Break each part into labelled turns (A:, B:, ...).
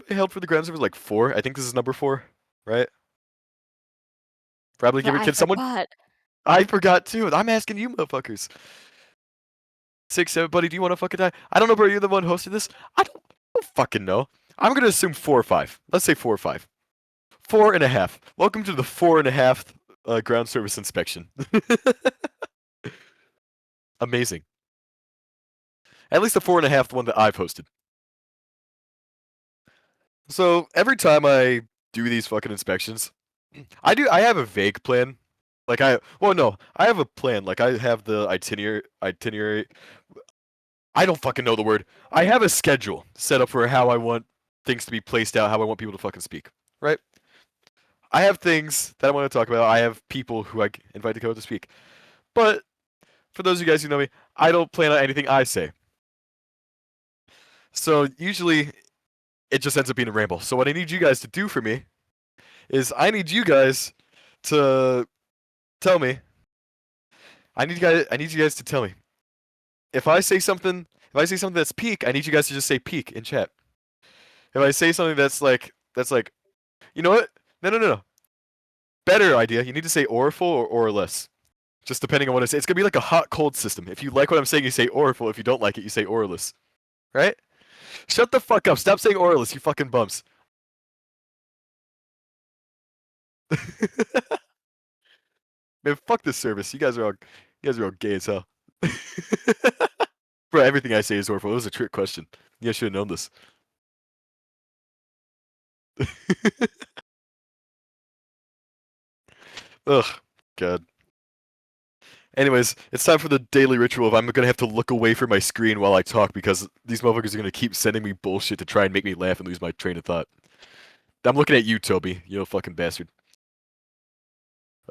A: we held for the ground server? Like 4? I think this is number 4, right? Probably
B: Yeah,
A: give it
B: I
A: kid someone.
B: forgot.
A: I forgot too. I'm asking you, motherfuckers. 6, 7, buddy. Do you want to fucking die? I don't know, bro. You're the one hosting this. I don't fucking know. I'm gonna assume 4 or 5. Let's say 4 or 5. 4.5. Welcome to the 4.5 ground service inspection. Amazing. At least the 4.5 one that I've hosted. So every time I do these fucking inspections, I have a vague plan. I have a plan. Like I have the itinerary. I don't fucking know the word. I have a schedule set up for how I want things to be placed out, how I want people to fucking speak. Right? I have things that I want to talk about. I have people who I invite to come to speak. But for those of you guys who know me, I don't plan on anything I say. So usually it just ends up being a ramble. So what I need you guys to do for me is I need you guys to tell me. I need you guys to tell me. If I say something that's peak, I need you guys to just say peak in chat. If I say something that's like, you know what? No. Better idea. You need to say oriful or orless. Just depending on what I say. It's gonna be like a hot cold system. If you like what I'm saying, you say oriful. If you don't like it, you say orless. Right? Shut the fuck up. Stop saying orless, you fucking bums. Man, fuck this service. You guys are all gay as hell. Bro, everything I say is oriful. It was a trick question. You guys should have known this. Ugh, God. Anyways, it's time for the daily ritual of I'm gonna have to look away from my screen while I talk because these motherfuckers are gonna keep sending me bullshit to try and make me laugh and lose my train of thought. I'm looking at you, Toby. You fucking bastard.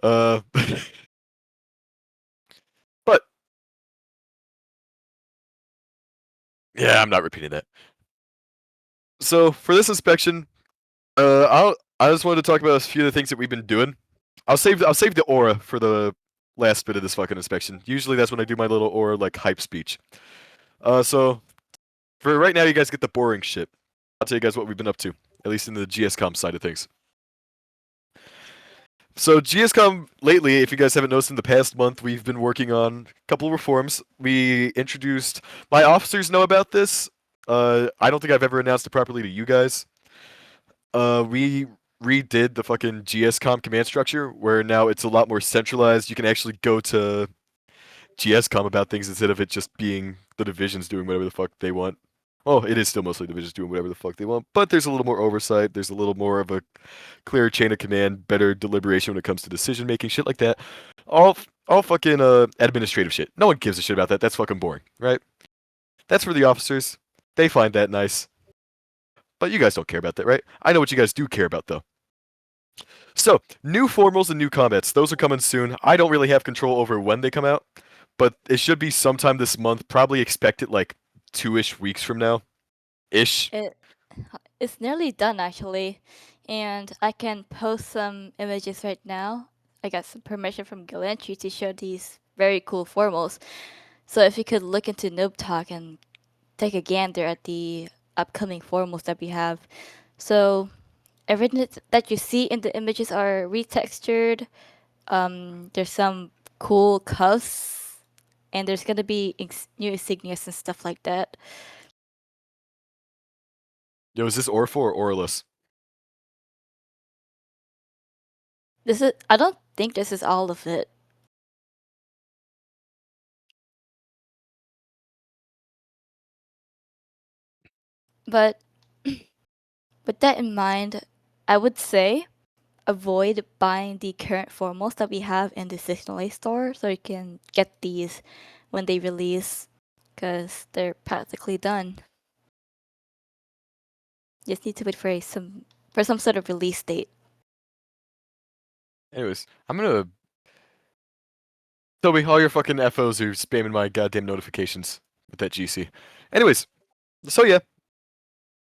A: Uh, but yeah, I'm not repeating that. So for this inspection, I just wanted to talk about a few of the things that we've been doing. I'll save the aura for the last bit of this fucking inspection. Usually that's when I do my little aura like hype speech. So for right now, you guys get the boring shit. I'll tell you guys what we've been up to, at least in the GSCOM side of things. So GSCOM lately, if you guys haven't noticed, in the past month, we've been working on a couple of reforms. We introduced. My officers know about this. I don't think I've ever announced it properly to you guys. We redid the fucking GSCOM command structure, where now it's a lot more centralized. You can actually go to GSCOM about things instead of it just being the divisions doing whatever the fuck they want. Well, it is still mostly divisions doing whatever the fuck they want, but there's a little more oversight. There's a little more of a clear chain of command, better deliberation when it comes to decision making, shit like that. All fucking administrative shit. No one gives a shit about that. That's fucking boring, right? That's for the officers. They find that nice. But you guys don't care about that, right? I know what you guys do care about though. So, new formals and new combats. Those are coming soon. I don't really have control over when they come out, but it should be sometime this month. Probably expect it like 2-ish weeks from now. Ish.
B: It it's nearly done actually, and I can post some images right now. I got some permission from Galantry to show these very cool formals. So if you could look into Noob Talk and take a gander at the upcoming formals that we have. So everything that you see in the images are retextured. There's some cool cuffs, and there's gonna be new insignias and stuff like that.
A: Yo, is this Orpha or Orless?
B: I don't think this is all of it. But with that in mind, I would say avoid buying the current formals that we have in the Signal A store so you can get these when they release because they're practically done. Just need to wait for some sort of release date.
A: Anyways, I'm gonna. Toby, all your fucking FOs are spamming my goddamn notifications with that GC. Anyways, so yeah,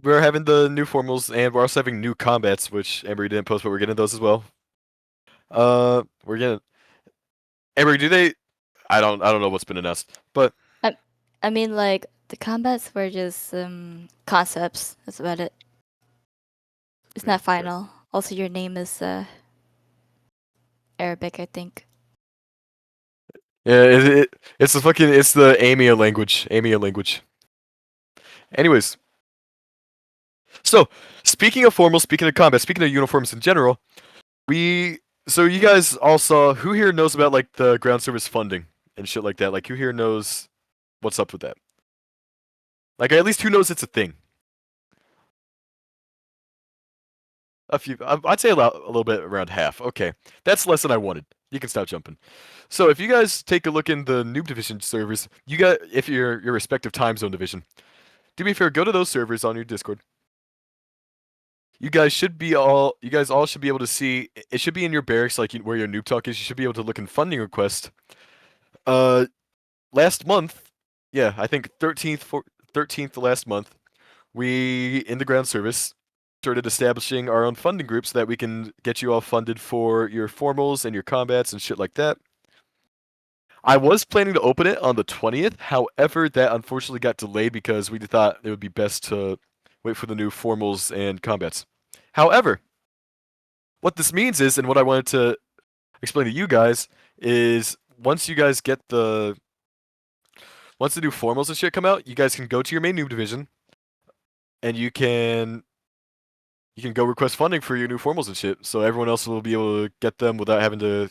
A: we're having the new formals and we're also having new combats, which Emery didn't post, but we're getting those as well. We're getting. Emery, do they? I don't know what's been announced, but
B: I mean, like the combats were just concepts. That's about it. It's
A: Yeah,
B: not
A: sorry.
B: final. Also, your name is Arabic, I think.
A: Yeah, it's the fucking it's the AMIA language. AMIA language. Anyways, so speaking of formal, speaking of combat, speaking of uniforms in general, so you guys all saw who here knows about like the ground service funding and shit like that? Like who here knows what's up with that? Like at least who knows it's a thing? A few, I'd say a little bit around half. Okay, that's less than I wanted. You can stop jumping. So if you guys take a look in the Noob Division servers, you got if you're your respective time zone division, do me a favor, go to those servers on your Discord. You guys all should be able to see. It should be in your barracks, like where your noob talk is. You should be able to look in funding request. Uh, last month, yeah, I think 13th last month, we in the ground service started establishing our own funding group so that we can get you all funded for your formals and your combats and shit like that. I was planning to open it on the 20th. However, that unfortunately got delayed because we thought it would be best to wait for the new formals and combats. However, what this means is, and what I wanted to explain to you guys, is once the new formals and shit come out, you guys can go to your main noob division and you can go request funding for your new formals and shit. So everyone else will be able to get them without having to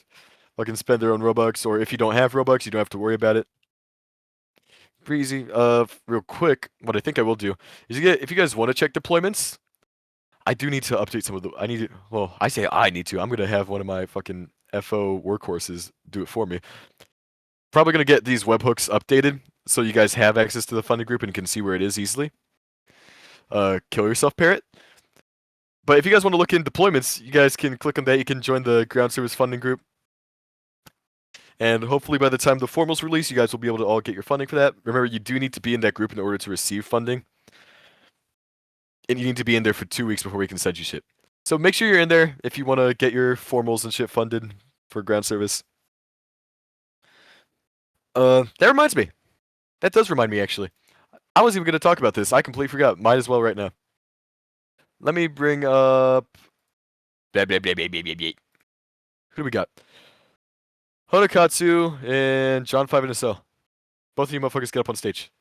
A: fucking spend their own Robux, or if you don't have Robux, you don't have to worry about it. Pretty easy. Real quick, what I think I will do is if you guys want to check deployments, I do need to update some of the. Well, I say I need to. I'm gonna have one of my fucking FO workhorses do it for me. Probably gonna get these webhooks updated so you guys have access to the funding group and can see where it is easily. Kill yourself, parrot. But if you guys want to look in deployments, you guys can click on that. You can join the ground service funding group. And hopefully by the time the formals release, you guys will be able to all get your funding for that. Remember, you do need to be in that group in order to receive funding. And you need to be in there for 2 weeks before we can send you shit. So make sure you're in there if you want to get your formals and shit funded for ground service. That reminds me. That does remind me, actually. I wasn't even going to talk about this. I completely forgot. Might as well right now. Let me bring up... Who do we got? Hodokatsu and John 5 and SL. Both of you motherfuckers get up on stage.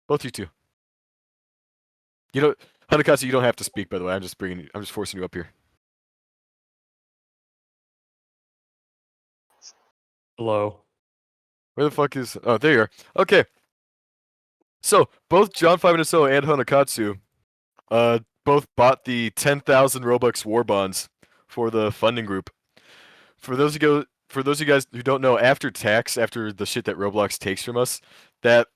A: Both you two. You know, Hodokatsu, you don't have to speak, by the way. I'm just forcing you up here.
C: Hello.
A: Where the fuck is... Oh, there you are. Okay. So, both John 5 and SL and Hodokatsu, both bought the 10,000 Robux war bonds for the funding group. For those of you guys who don't know, after tax, after the shit that Roblox takes from us, that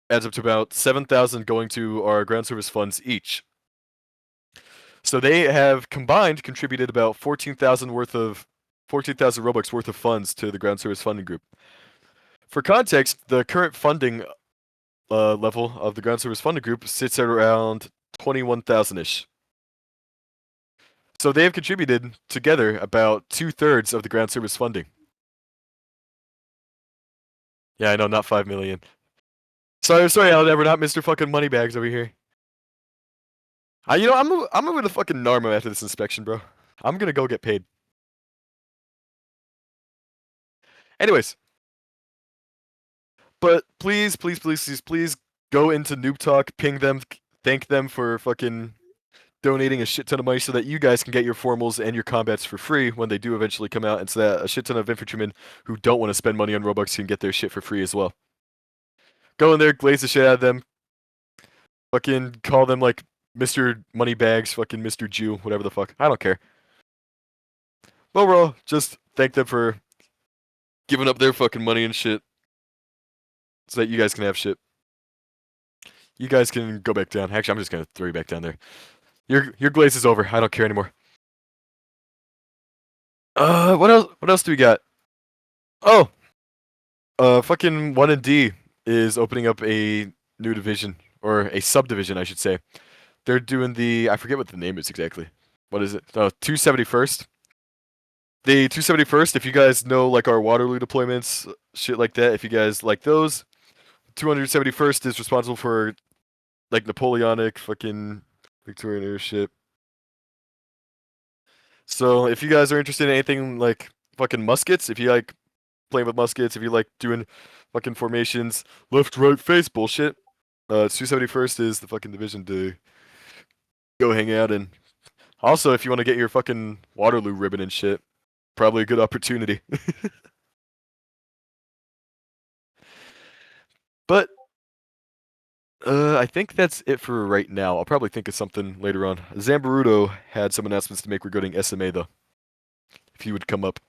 A: adds up to about 7,000 going to our ground service funds each. So they have combined contributed about 14,000 Robux worth of funds to the ground service funding group. For context, the current funding level of the ground service funding group sits at around 21,000-ish. So they have contributed together about 2/3 of the ground service funding. Yeah, I know, not 5 million. Sorry, Alden, we're not Mr. fucking Moneybags over here. I'm moving to fucking Narmo after this inspection, bro. I'm gonna go get paid. Anyways. But please go into Noob Talk, ping them, thank them for fucking donating a shit ton of money so that you guys can get your formals and your combats for free when they do eventually come out, and so that a shit ton of infantrymen who don't want to spend money on Robux can get their shit for free as well. Go in there, glaze the shit out of them, fucking call them like Mr. Moneybags, fucking Mr. Jew, whatever the fuck. I don't care. But overall, just thank them for giving up their fucking money and shit so that you guys can have shit. You guys can go back down. Actually, I'm just gonna throw you back down there. Your glaze is over. I don't care anymore. What else do we got? Oh, fucking 1 and D is opening up a new division, or a subdivision, I should say. They're doing I forget what the name is exactly. What is it? 271st. The 271st, if you guys know like our Waterloo deployments, shit like that, if you guys like those, 271st is responsible for like Napoleonic fucking Victorian era shit. So if you guys are interested in anything like fucking muskets, if you like playing with muskets, if you like doing fucking formations, left, right, face bullshit, 271st is the fucking division to go hang out in. Also, if you want to get your fucking Waterloo ribbon and shit, probably a good opportunity. But I think that's it for right now. I'll probably think of something later on. Zambaruto had some announcements to make regarding SMA though. If he would come up.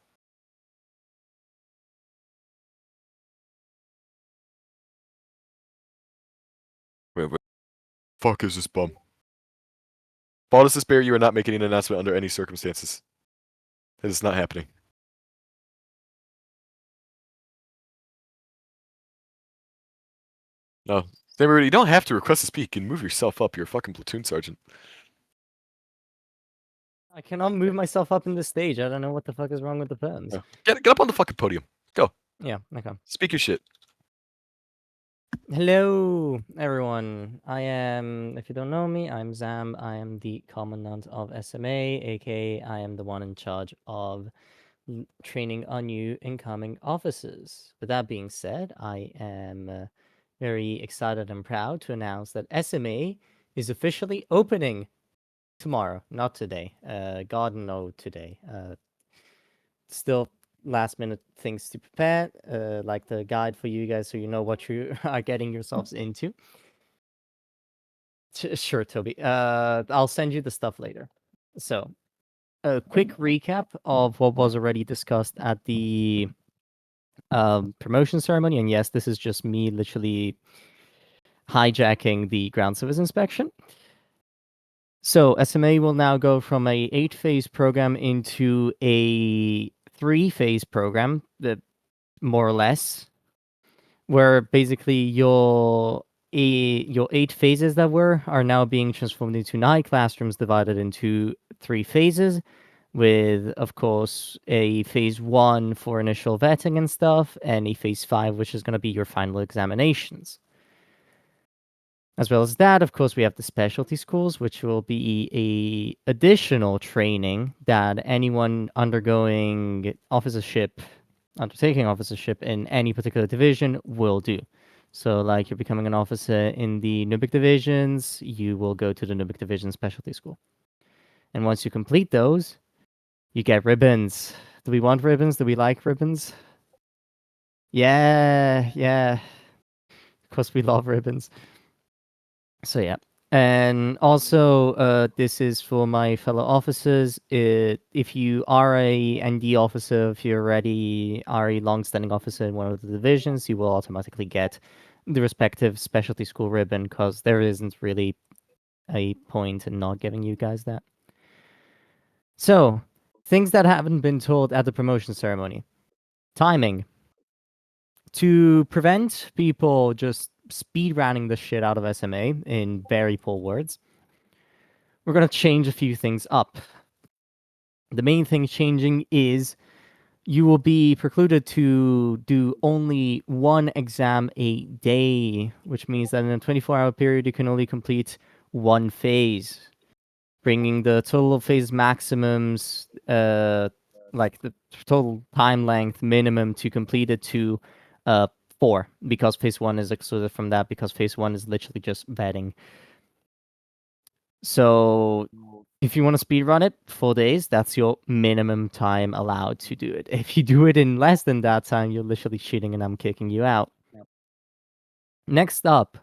A: Wait. Fuck is this bum? Baldus Despair, you are not making an announcement under any circumstances. That is not happening. No. Zambaruto, you don't have to request to speak. You can move yourself up. You're a fucking platoon sergeant.
C: I cannot move myself up in this stage. I don't know what the fuck is wrong with the phones.
A: No. Get up on the fucking podium. Go.
C: Yeah, okay.
A: Speak your shit.
C: Hello, everyone. I am, if you don't know me, I'm Zam. I am the commandant of SMA, aka I am the one in charge of training our new incoming officers. With that being said, I am very excited and proud to announce that SMA is officially opening tomorrow, not today. God, no, today. Still last minute things to prepare, like the guide for you guys so you know what you are getting yourselves into. Sure, Toby. I'll send you the stuff later. So, a quick recap of what was already discussed at the promotion ceremony. And yes, this is just me literally hijacking the ground service inspection. So SMA will now go from a 8-phase program into a 3-phase program, that more or less, where basically your 8 phases that are now being transformed into 9 classrooms divided into 3 phases, with of course a phase 1 for initial vetting and stuff, and a phase 5 which is going to be your final examinations. As well as that, of course, we have the specialty schools, which will be a additional training that anyone undertaking officership in any particular division will do. So, like, you're becoming an officer in the Nubik divisions, you will go to the Nubik division specialty school. And once you complete those, you get ribbons. Do we want ribbons? Do we like ribbons? Yeah. Of course, we love ribbons. So yeah, and also this is for my fellow officers. If you are a ND officer, if you already are a long-standing officer in one of the divisions, you will automatically get the respective specialty school ribbon, because there isn't really a point in not giving you guys that. So, things that haven't been told at the promotion ceremony. Timing. To prevent people just speed running the shit out of SMA, in very poor words, we're going to change a few things up. The main thing changing is you will be precluded to do only one exam a day, which means that in a 24-hour period, you can only complete one phase, bringing the total of phase maximums, like the total time length minimum to complete it to 4, because phase 1 is excluded from that, because phase 1 is literally just vetting. So if you want to speed run it 4 days, that's your minimum time allowed to do it. If you do it in less than that time, you're literally cheating and I'm kicking you out. Yep. Next up,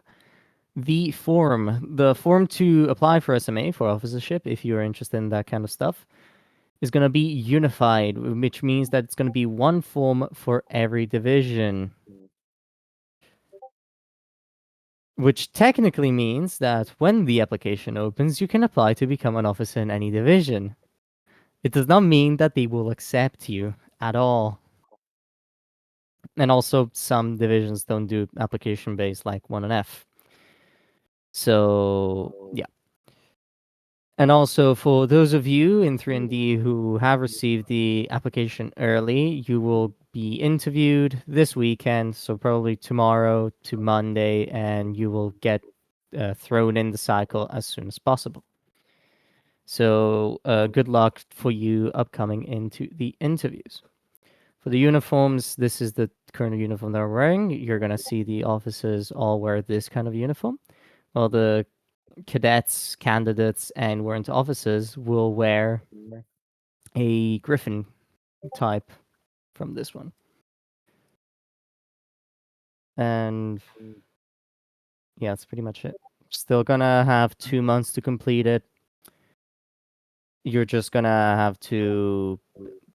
C: the form. The form to apply for SMA, for officership, if you're interested in that kind of stuff, is going to be unified, which means that it's going to be one form for every division. Which technically means that when the application opens, you can apply to become an officer in any division. It does not mean that they will accept you at all. And also, some divisions don't do application-based, like 1 and F. So, yeah. And also, for those of you in 3ND who have received the application early, you will be interviewed this weekend, so probably tomorrow to Monday, and you will get thrown in the cycle as soon as possible. So good luck for you upcoming into the interviews. For the uniforms, this is the current uniform they're wearing. You're going to see the officers all wear this kind of uniform, while the cadets, candidates, and warrant officers will wear a griffin type from this one. And yeah, that's pretty much it. Still gonna have 2 months to complete it. You're just gonna have to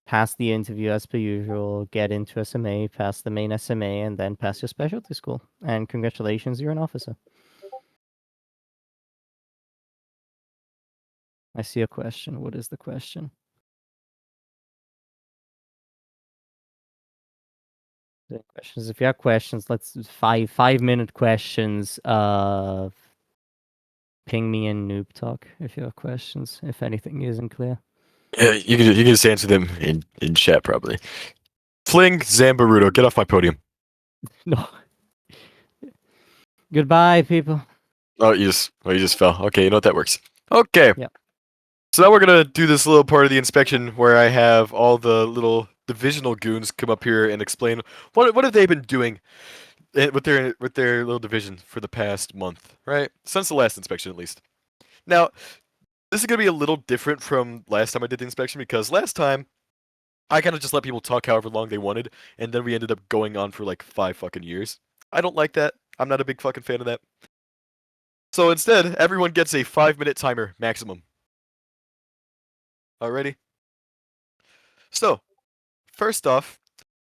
C: pass the interview as per usual, get into SMA, pass the main SMA, and then pass your specialty school. And congratulations, you're an officer. I see a question. What is the question? The questions. If you have questions, let's 5-minute questions. Ping me in Noob Talk if you have questions. If anything isn't clear.
A: Yeah, you can just answer them in chat probably. Fling Zambaruto, get off my podium.
C: No. Goodbye, people.
A: Oh, you just fell. Okay, you know what, that works. Okay.
C: Yep.
A: So now we're gonna do this little part of the inspection where I have all the little divisional goons come up here and explain what have they been doing with their little division for the past month, right? Since the last inspection, at least. Now, this is gonna be a little different from last time I did the inspection because last time I kind of just let people talk however long they wanted, and then we ended up going on for like 5 fucking years. I don't like that. I'm not a big fucking fan of that. So instead, everyone gets a 5-minute timer maximum. Alrighty? So, first off,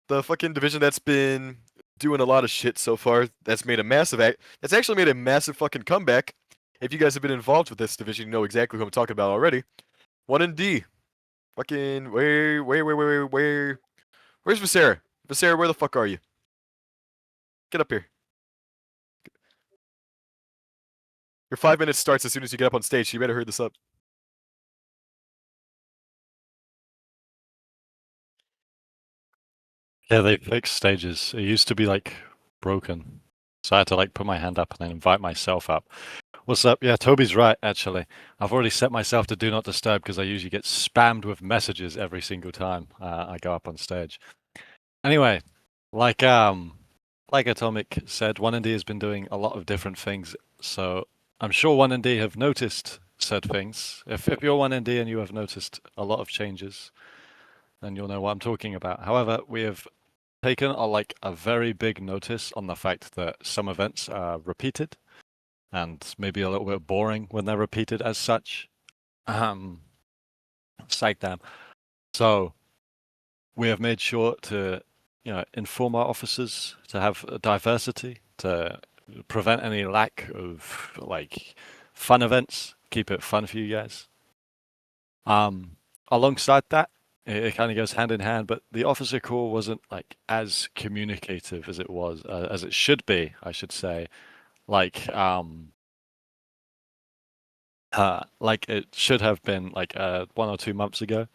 A: the fucking division that's been doing a lot of shit so far, that's actually made a massive fucking comeback. If you guys have been involved with this division, you know exactly who I'm talking about already. 1ND. Fucking, where's Visera? Visera, where the fuck are you? Get up here. Your 5 minutes starts as soon as you get up on stage, so you better hurry this up.
D: Yeah, they fixed stages. It used to be like broken. So I had to like put my hand up and then invite myself up. What's up? Yeah, Toby's right, actually. I've already set myself to do not disturb because I usually get spammed with messages every single time I go up on stage. Anyway, like Atomic said, 1ND has been doing a lot of different things. So I'm sure 1ND have noticed said things. If you're 1ND and you have noticed a lot of changes, then you'll know what I'm talking about. However, we have taken a very big notice on the fact that some events are repeated and maybe a little bit boring when they're repeated as such. Psych damn. So we have made sure to, inform our officers to have diversity, to prevent any lack of fun events, keep it fun for you guys. Alongside that, it kind of goes hand in hand, but the officer corps wasn't as communicative as it was, as it should be, I should say. Like it should have been 1 or 2 months ago.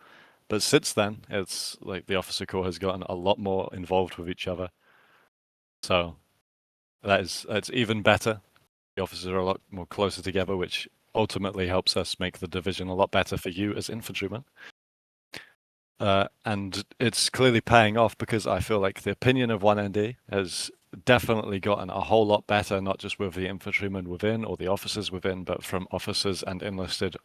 D: But since then, it's the officer corps has gotten a lot more involved with each other. So it's even better. The officers are a lot more closer together, which ultimately helps us make the division a lot better for you as infantrymen. And it's clearly paying off because I feel like the opinion of 1ND has definitely gotten a whole lot better, not just with the infantrymen within or the officers within, but from officers and enlisted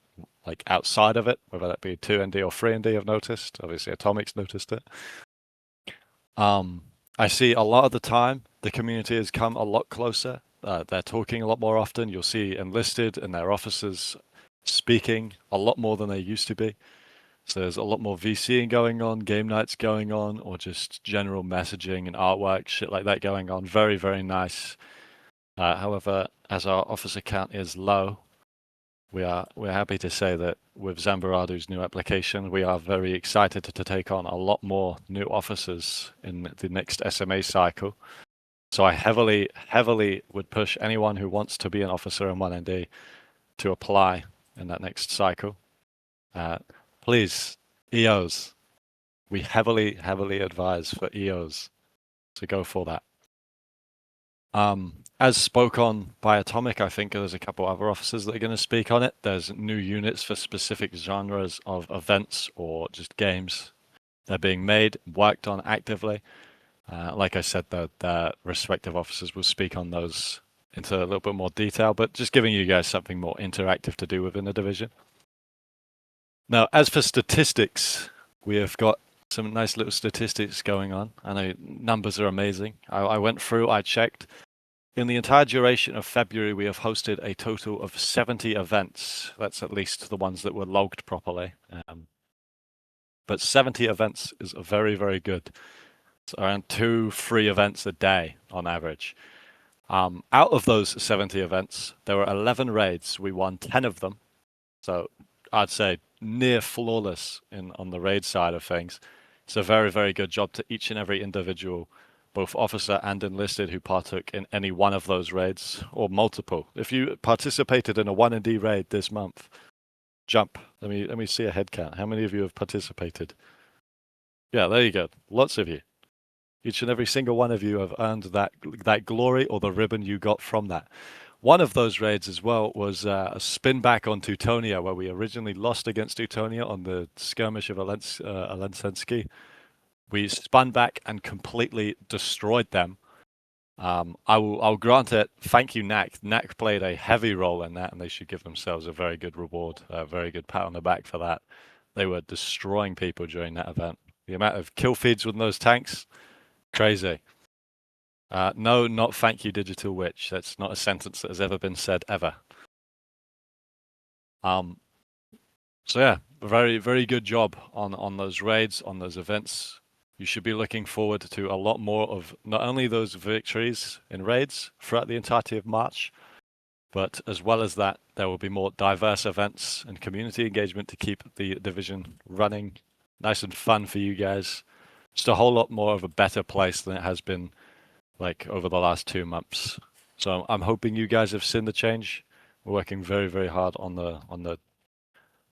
D: outside of it, whether that be 2ND or 3ND have noticed. Obviously Atomic's noticed it. I see a lot of the time the community has come a lot closer. They're talking a lot more often. You'll see enlisted and their officers speaking a lot more than they used to be. So there's a lot more VCing going on, game nights going on, or just general messaging and artwork, shit like that going on. Very, very nice. However, as our officer count is low, we're happy to say that with Zambaradu's new application, we are very excited to take on a lot more new officers in the next SMA cycle. So I heavily, heavily would push anyone who wants to be an officer in 1ND to apply in that next cycle. Please, EOs, we heavily, heavily advise for EOs to go for that. as spoke on by Atomic, I think there's a couple other officers that are going to speak on it. There's new units for specific genres of events or just games. They're being made, worked on actively. Like I said, the respective officers will speak on those into a little bit more detail, but just giving you guys something more interactive to do within the division. Now, as for statistics, we have got some nice little statistics going on. I know numbers are amazing. I went through, I checked. In the entire duration of February, we have hosted a total of 70 events. That's at least the ones that were logged properly. But 70 events is very, very good. It's around 2 free events a day on average. Out of those 70 events, there were 11 raids. We won 10 of them. So I'd say near flawless on the raid side of things. It's a very, very good job to each and every individual, both officer and enlisted, who partook in any one of those raids or multiple. If you participated in a 1&D raid this month, jump. Let me see a head count. How many of you have participated? Yeah, there you go. Lots of you. Each and every single one of you have earned that glory or the ribbon you got from that. One of those raids as well was a spin back on Teutonia, where we originally lost against Teutonia on the skirmish of Alensensky. We spun back and completely destroyed them. I'll grant it. Thank you, NAC. NAC played a heavy role in that, and they should give themselves a very good reward, a very good pat on the back for that. They were destroying people during that event. The amount of kill feeds with those tanks, crazy. No, not thank you, Digital Witch. That's not a sentence that has ever been said ever. So yeah, very, very good job on those raids, on those events. You should be looking forward to a lot more of not only those victories in raids throughout the entirety of March, but as well as that, there will be more diverse events and community engagement to keep the division running nice and fun for you guys. Just a whole lot more of a better place than it has been like over the last 2 months. So I'm hoping you guys have seen the change. We're working very, very hard on the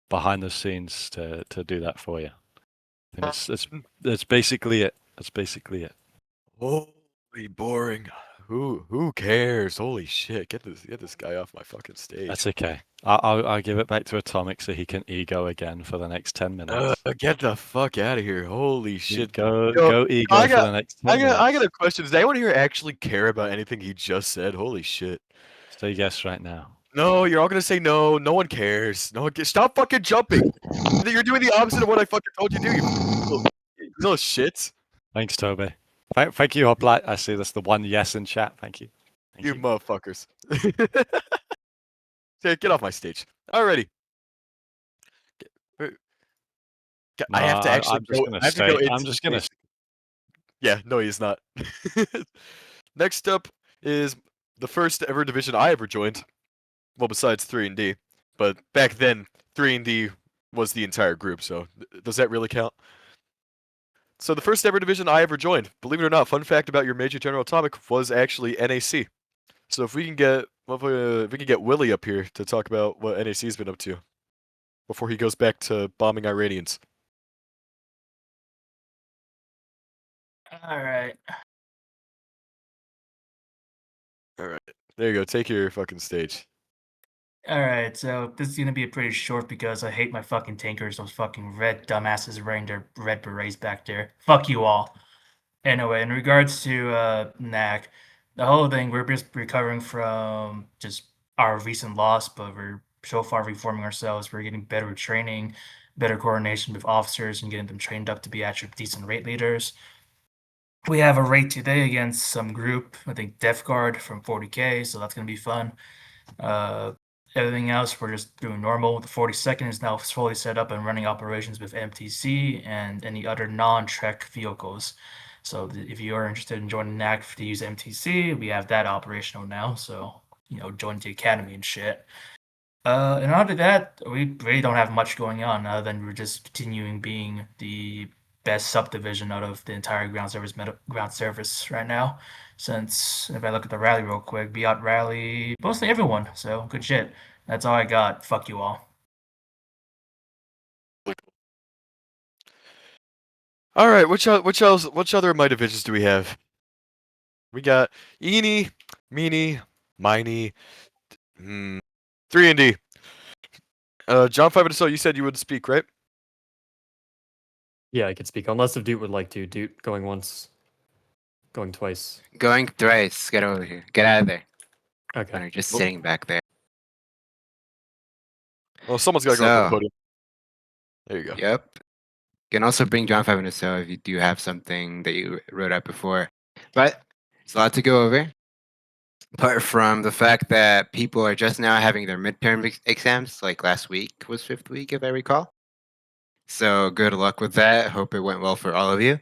D: behind the scenes to do that for you. And that's basically it. That's basically it.
A: Holy boring. Who cares? Holy shit! Get this guy off my fucking stage.
D: That's okay. I'll give it back to Atomic so he can ego again for the next 10 minutes.
A: Get the fuck out of here! Holy shit!
D: Go ego
A: I
D: for the next 10 minutes.
A: I got a question. Does anyone here actually care about anything he just said? Holy shit!
D: Say yes right now.
A: No, you're all gonna say no. No one cares. No one cares. Stop fucking jumping. You're doing the opposite of what I fucking told you to do. You little shit.
D: Thanks, Toby. Thank you, Hoplite. I see that's the one yes in chat. Thank you. Thank
A: You motherfuckers. Get off my stage. Alrighty. I have to actually
D: I'm just gonna.
A: Yeah, no, he's not. Next up is the first ever division I ever joined. Well, besides 3&D. But back then, 3&D was the entire group, so does that really count? So the first ever division I ever joined, believe it or not, fun fact about your Major General Atomic, was actually NAC. So if we can get Willie up here to talk about what NAC's been up to before he goes back to bombing Iranians.
E: All right.
A: There you go. Take your fucking stage.
E: All right, so this is gonna be pretty short because I hate my fucking tankers. Those fucking red dumbasses wearing their red berets back there. Fuck you all. Anyway, in regards to NAC, the whole thing, we're just recovering from just our recent loss, but we're so far reforming ourselves. We're getting better training, better coordination with officers, and getting them trained up to be actually decent raid leaders. We have a raid today against some group, I think Death Guard from 40K, so that's gonna be fun. Everything else, we're just doing normal. The 42nd is now fully set up and running operations with MTC and any other non-Trek vehicles. So if you are interested in joining NAC to use MTC, we have that operational now. So, join the academy and shit. And after that, we really don't have much going on other than we're just continuing being the best subdivision out of the entire ground service right now. Since if I look at the rally real quick, we out rally mostly everyone. So good shit. That's all I got. Fuck you all.
A: All right, which other of my divisions do we have? We got Eni, Meanie, Miney, 3&D. John 5 so you said you would speak, right?
F: Yeah, I could speak. Unless if Dude would like to. Dude, going once. Going twice.
G: Going thrice. Get over here. Get out of there.
F: Okay.
G: You're just
A: Nope.
G: sitting back there.
A: Well, someone's got to go to the
G: So,
A: podium. There you go.
G: yep. You can also bring John 5 so if you do have something that you wrote out before. But it's a lot to go over. Apart from the fact that people are just now having their midterm exams, like last week was 5th week, if I recall. So good luck with that. Hope it went well for all of you.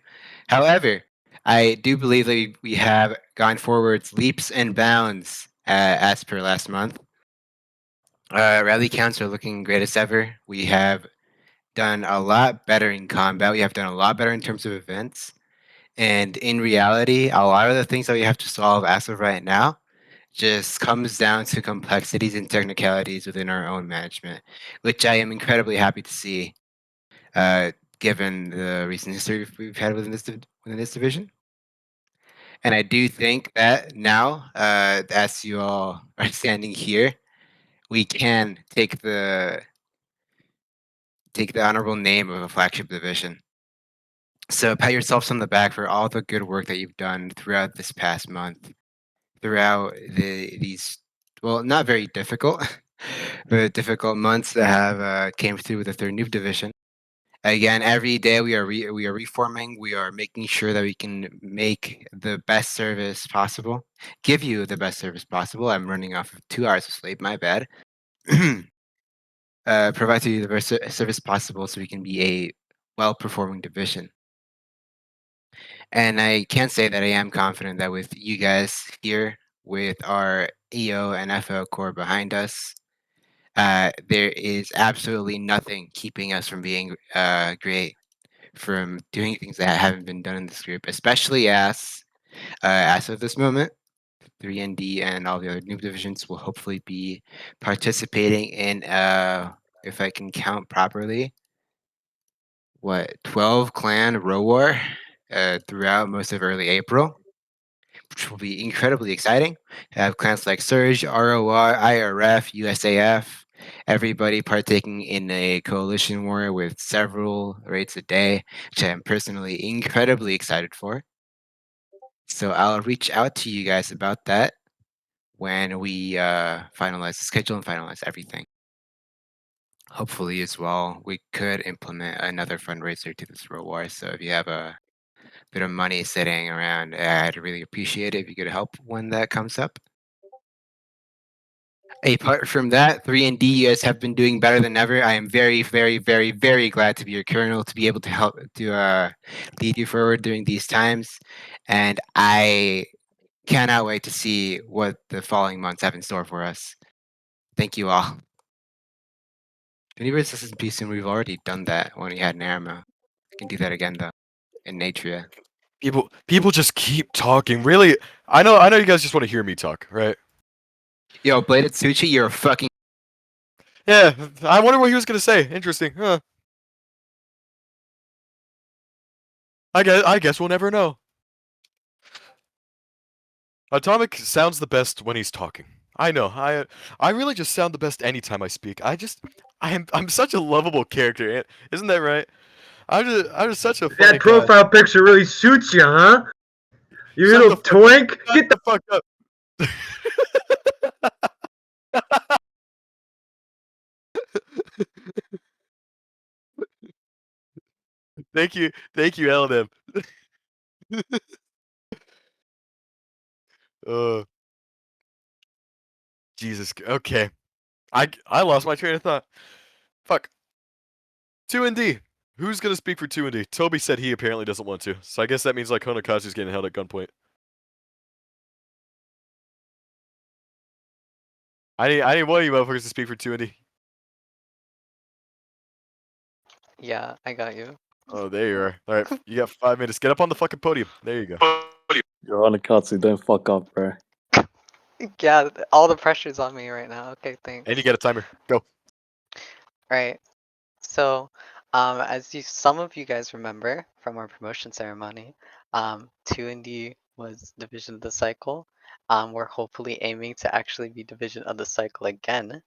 G: However, I do believe that we have gone forwards leaps and bounds as per last month. Rally counts are looking great as ever. We have done a lot better in combat. We have done a lot better in terms of events. And in reality, a lot of the things that we have to solve as of right now just comes down to complexities and technicalities within our own management, which I am incredibly happy to see, given the recent history we've had within this division. And I do think that now, as you all are standing here, we can take the honorable name of a flagship division. So pat yourselves on the back for all the good work that you've done throughout this past month, throughout these not very difficult, but difficult months that have came through with the third noob division. Again, every day we are reforming. We are making sure that we can make the best service possible, give you the best service possible. I'm running off of 2 hours of sleep. My bad. Provide to you the best service possible so we can be a well-performing division. And I can say that I am confident that with you guys here, with our EO and FO core behind us, there is absolutely nothing keeping us from being great, from doing things that haven't been done in this group, especially as of this moment, 3ND and all the other new divisions will hopefully be participating in, if I can count properly, 12 clan row war throughout most of early April, which will be incredibly exciting. Have clans like Surge, ROR, IRF, USAF, everybody partaking in a coalition war with several raids a day, which I am personally incredibly excited for. So I'll reach out to you guys about that when we finalize the schedule and finalize everything. Hopefully as well, we could implement another fundraiser to this row war. So if you have a bit of money sitting around, I'd really appreciate it if you could help when that comes up. Apart from that, 3ND, you guys have been doing better than ever. I am very, very, very, very glad to be your colonel, to be able to help to lead you forward during these times. And I cannot wait to see what the following months have in store for us. Thank you all. Universe listens peace soon. We've already done that when we had Naramo. We can do that again though. In Natria.
A: People just keep talking. Really, I know you guys just want to hear me talk, right?
G: Yo, Bladed Suchi, you're a fucking
A: Yeah, I wonder what he was gonna say. Interesting, huh? I guess we'll never know. Atomic sounds the best when he's talking. I know. I really just sound the best anytime I speak. I'm such a lovable character. Isn't that right? I'm just such a funny
H: That profile picture really suits you, huh? You
A: Shut
H: little
A: the fuck up.
H: twink.
A: Shut
H: Get
A: the fuck up. Thank you, LDM. Jesus. Okay, I lost my train of thought. Fuck. 2ND. Who's gonna speak for 2ND? Toby said he apparently doesn't want to, so I guess that means like Honokazu's getting held at gunpoint. I need one of you motherfuckers to speak for 2ND.
I: Yeah, I got you.
A: Oh, there you are. All right, you got 5 minutes. Get up on the fucking podium. There you go.
J: You're on a Katsu, don't fuck up, bro.
I: Yeah, all the pressure's on me right now. Okay, thanks.
A: And you get a timer. Go.
I: Right. So, as some of you guys remember from our promotion ceremony, 2ND was Division of the Cycle, We're hopefully aiming to actually be Division of the Cycle again.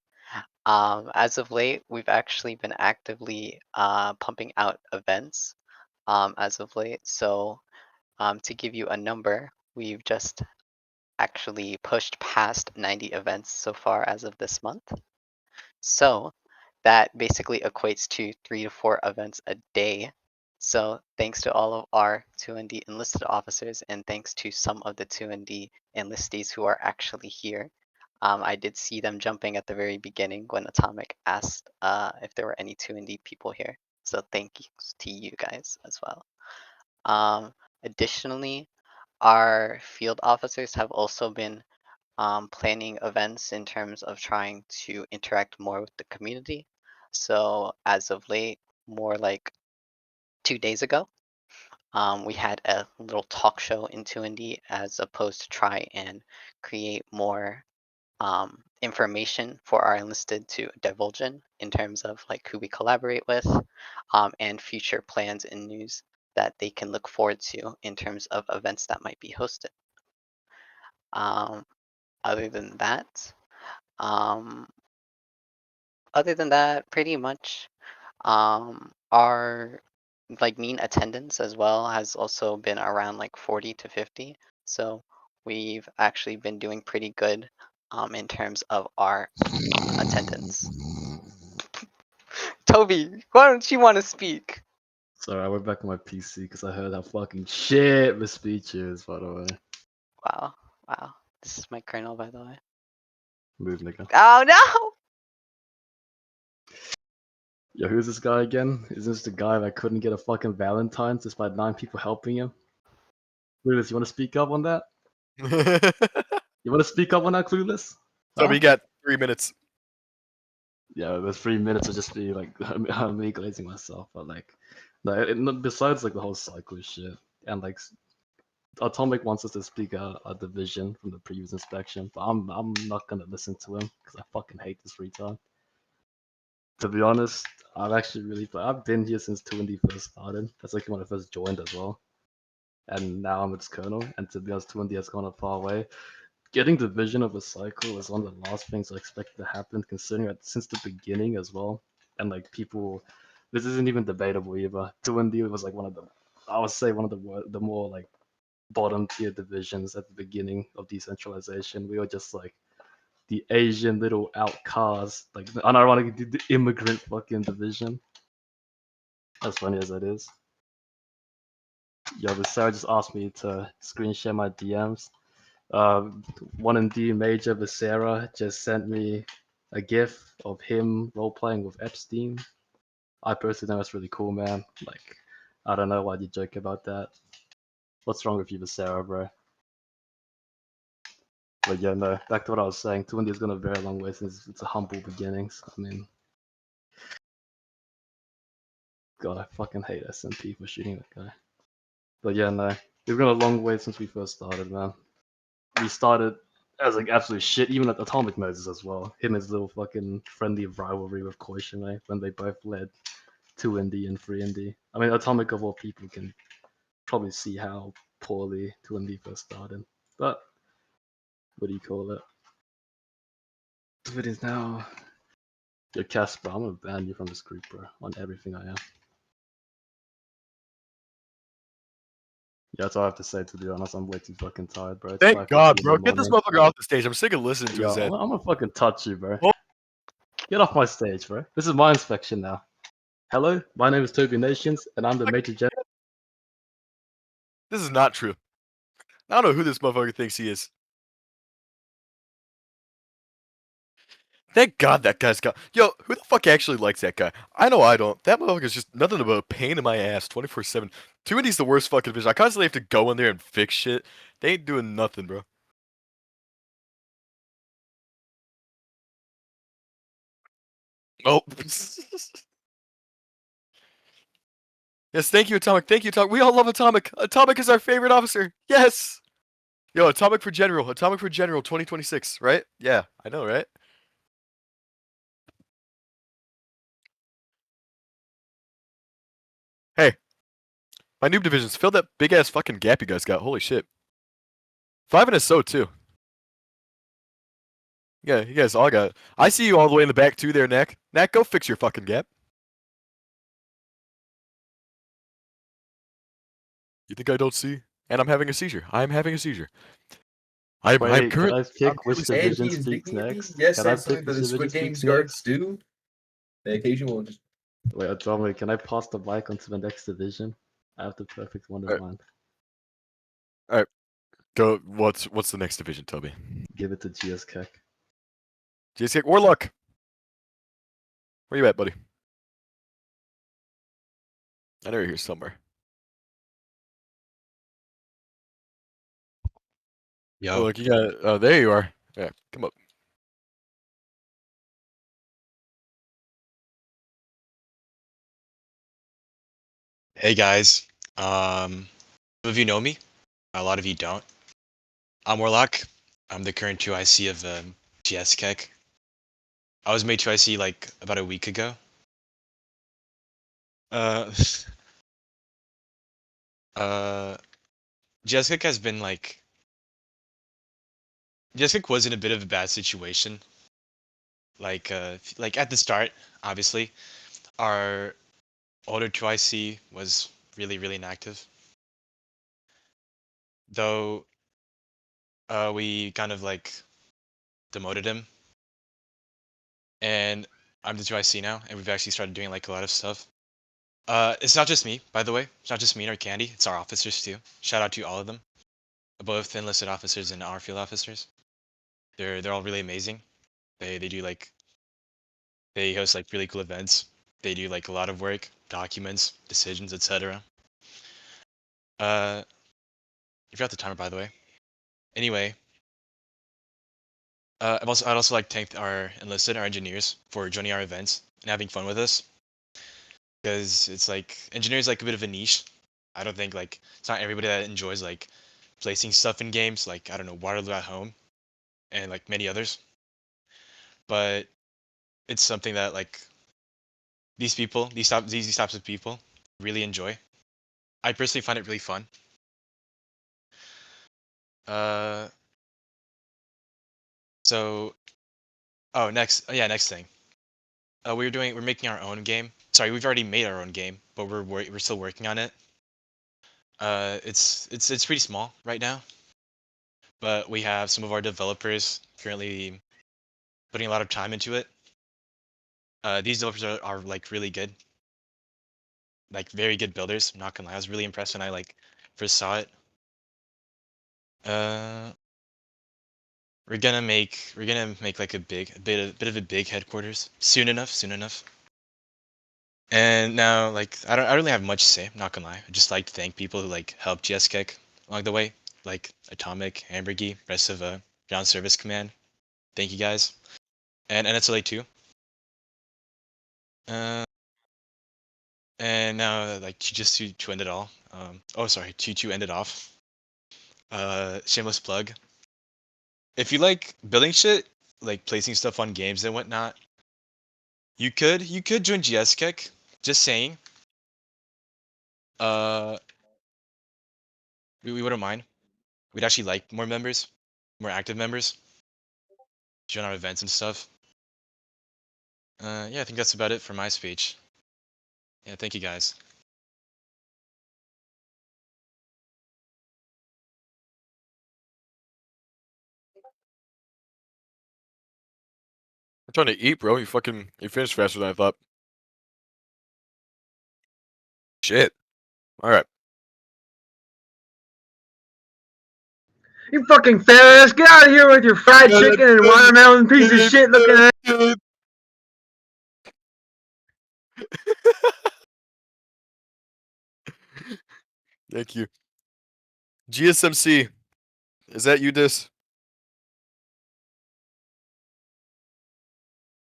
I: As of late, we've actually been actively pumping out events as of late. So to give you a number, we've just actually pushed past 90 events so far as of this month. So that basically equates to 3 to 4 events a day. So thanks to all of our 2ND enlisted officers and thanks to some of the 2ND enlistees who are actually here. I did see them jumping at the very beginning when Atomic asked if there were any 2ND people here. So thank you to you guys as well. Additionally, our field officers have also been planning events in terms of trying to interact more with the community. So as of late, more like 2 days ago, we had a little talk show in 2ND as opposed to try and create more information for our enlisted to divulge in terms of like who we collaborate with and future plans and news that they can look forward to in terms of events that might be hosted. Other than that, um, pretty much our like mean attendance as well has also been around like 40 to 50. So we've actually been doing pretty good in terms of our attendance. Toby, why don't you want to speak?
J: Sorry, I went back on my PC because I heard how fucking shit the speech is, by the way.
I: Wow, wow. This is my kernel, by the way.
J: Move, nigga.
I: Oh no!
J: Yo, who's this guy again? Is this the guy that couldn't get a fucking Valentine's despite 9 people helping him? Clueless, you want to speak up on that? You want to speak up on that, Clueless?
A: So we got 3 minutes.
J: Yeah, there's 3 minutes of just be like me glazing myself, but like, besides like the whole cycle shit and like Atomic wants us to speak a division from the previous inspection, but I'm not gonna listen to him because I fucking hate this retard. To be honest, I've been here since 2ND first started. That's like when I first joined as well, and now I'm its colonel. And to be honest, 2ND has gone a far way. Getting division of a cycle is one of the last things I expected to happen, considering that since the beginning as well. And like people, this isn't even debatable either. 2ND was like I would say one of the more like bottom tier divisions at the beginning of decentralization. We were just like the Asian little outcast, like unironically the immigrant fucking division. As funny as that is. Yo, but Sarah just asked me to screen share my DMs. 1ND Major Becerra just sent me a GIF of him role playing with Epstein. I personally think that's really cool, man. Like, I don't know why you joke about that. What's wrong with you, Becerra, bro? But yeah, no, back to what I was saying. 2ND is gone a very long way since it's a humble beginnings. I mean, God, I fucking hate SMP for shooting that guy. But yeah, no, we've gone a long way since we first started, man. We started as like absolute shit, even at Atomic Moses as well. Him and his little fucking friendly rivalry with Koishime when they both led 2ND and 3ND. I mean, Atomic of all people can probably see how poorly 2ND first started. But what do you call it? It is now. Yo, Casper, I'm gonna ban you from this group, bro, on everything I am. Yeah, that's all I have to say, to be honest. I'm way too fucking tired, bro. It's
A: Thank
J: 5:50
A: God,
J: in
A: bro.
J: the
A: Get this
J: morning.
A: motherfucker off the stage. I'm sick of listening to
J: Yo,
A: his head.
J: I'm gonna fucking touch you, bro.
A: Oh.
J: Get off my stage, bro. This is my inspection now. Hello, my name is Toby Nations, and I'm the Major General.
A: This is not true. I don't know who this motherfucker thinks he is. Thank God that guy's got. Yo, who the fuck actually likes that guy? I know I don't. That motherfucker's just nothing but a pain in my ass 24/7. 2ND's the worst fucking division. I constantly have to go in there and fix shit. They ain't doing nothing, bro. Oh. Yes, thank you, Atomic. Thank you, Atomic. We all love Atomic. Atomic is our favorite officer. Yes. Yo, Atomic for General. Atomic for General 2026, right? Yeah, I know, right? Hey. My noob divisions, fill that big ass fucking gap you guys got. Holy shit. 5 and a so too. Yeah, you guys all got it. I see you all the way in the back too there, Knack. Knack, go fix your fucking gap. You think I don't see? And I'm having a seizure. I'm having a seizure. I'm
J: Wait, can
A: currently.
J: I pick which
A: currently-
H: And
J: division
H: he's
J: speaks
H: digging at
J: next?
H: me. Yes,
J: Can I
H: that's something
J: pick
H: that
J: which
H: the
J: division
H: Squid Games
J: speaks
H: guards
J: next?
H: do. They occasionally will just.
J: Wait, Atomic, can I pass the mic onto the next division? I have the perfect one in
A: Alright.
J: mind.
A: Go. What's the next division, Toby?
J: Give it to GS Keck.
A: JSK Warlock. Where you at, buddy? I know you're here somewhere. Oh, look, you got. Oh, there you are. Yeah, come up.
K: Hey guys, some of you know me, a lot of you don't. I'm Warlock. I'm the current 2IC of GS Keck. I was made 2IC like about a week ago. Uh, GS Keck has been like, GS Keck was in a bit of a bad situation. Like at the start, obviously, our older 2IC was really inactive. Though, we kind of like demoted him. And I'm the 2IC now, and we've actually started doing like a lot of stuff. It's not just me, by the way. It's not just me or Candy. It's our officers too. Shout out to all of them, both enlisted officers and our field officers. They're all really amazing. They do like they host like really cool events. They do like a lot of work, documents, decisions, etc. You forgot the timer, by the way. Anyway, I'd also like to thank our enlisted, our engineers, for joining our events and having fun with us. Because it's like engineers like a bit of a niche. I don't think like it's not everybody that enjoys like placing stuff in games, like I don't know, Waterloo at Home and like many others. But it's something that like these people, these types of people really enjoy. I personally find it really fun. So next thing. We're making our own game. Sorry, we've already made our own game, but we're still working on it. It's pretty small right now, but we have some of our developers currently putting a lot of time into it. These developers are like really good, like very good builders. I'm not gonna lie, I was really impressed when I like first saw it. We're gonna make like a bit of a big headquarters soon enough. And now like I don't really have much to say. I'm not gonna lie. I just like to thank people who like helped GS Keck along the way, like Atomic, Hamburgy, rest of Ground Service Command. Thank you guys, and NSLA too. And now like just to end it all. To end it off. Shameless plug. If you like building shit, like placing stuff on games and whatnot, you could join GS Keck. Just saying. We wouldn't mind. We'd actually like more members, more active members. Join our events and stuff. Yeah, I think that's about it for my speech. Yeah, thank you guys.
A: I'm trying to eat, bro. You finished faster than I thought. Shit. All right.
H: You fucking fat ass, get out of here with your fried chicken and watermelon piece of shit looking at.
A: Thank you. GSMC. Is that you, Dis?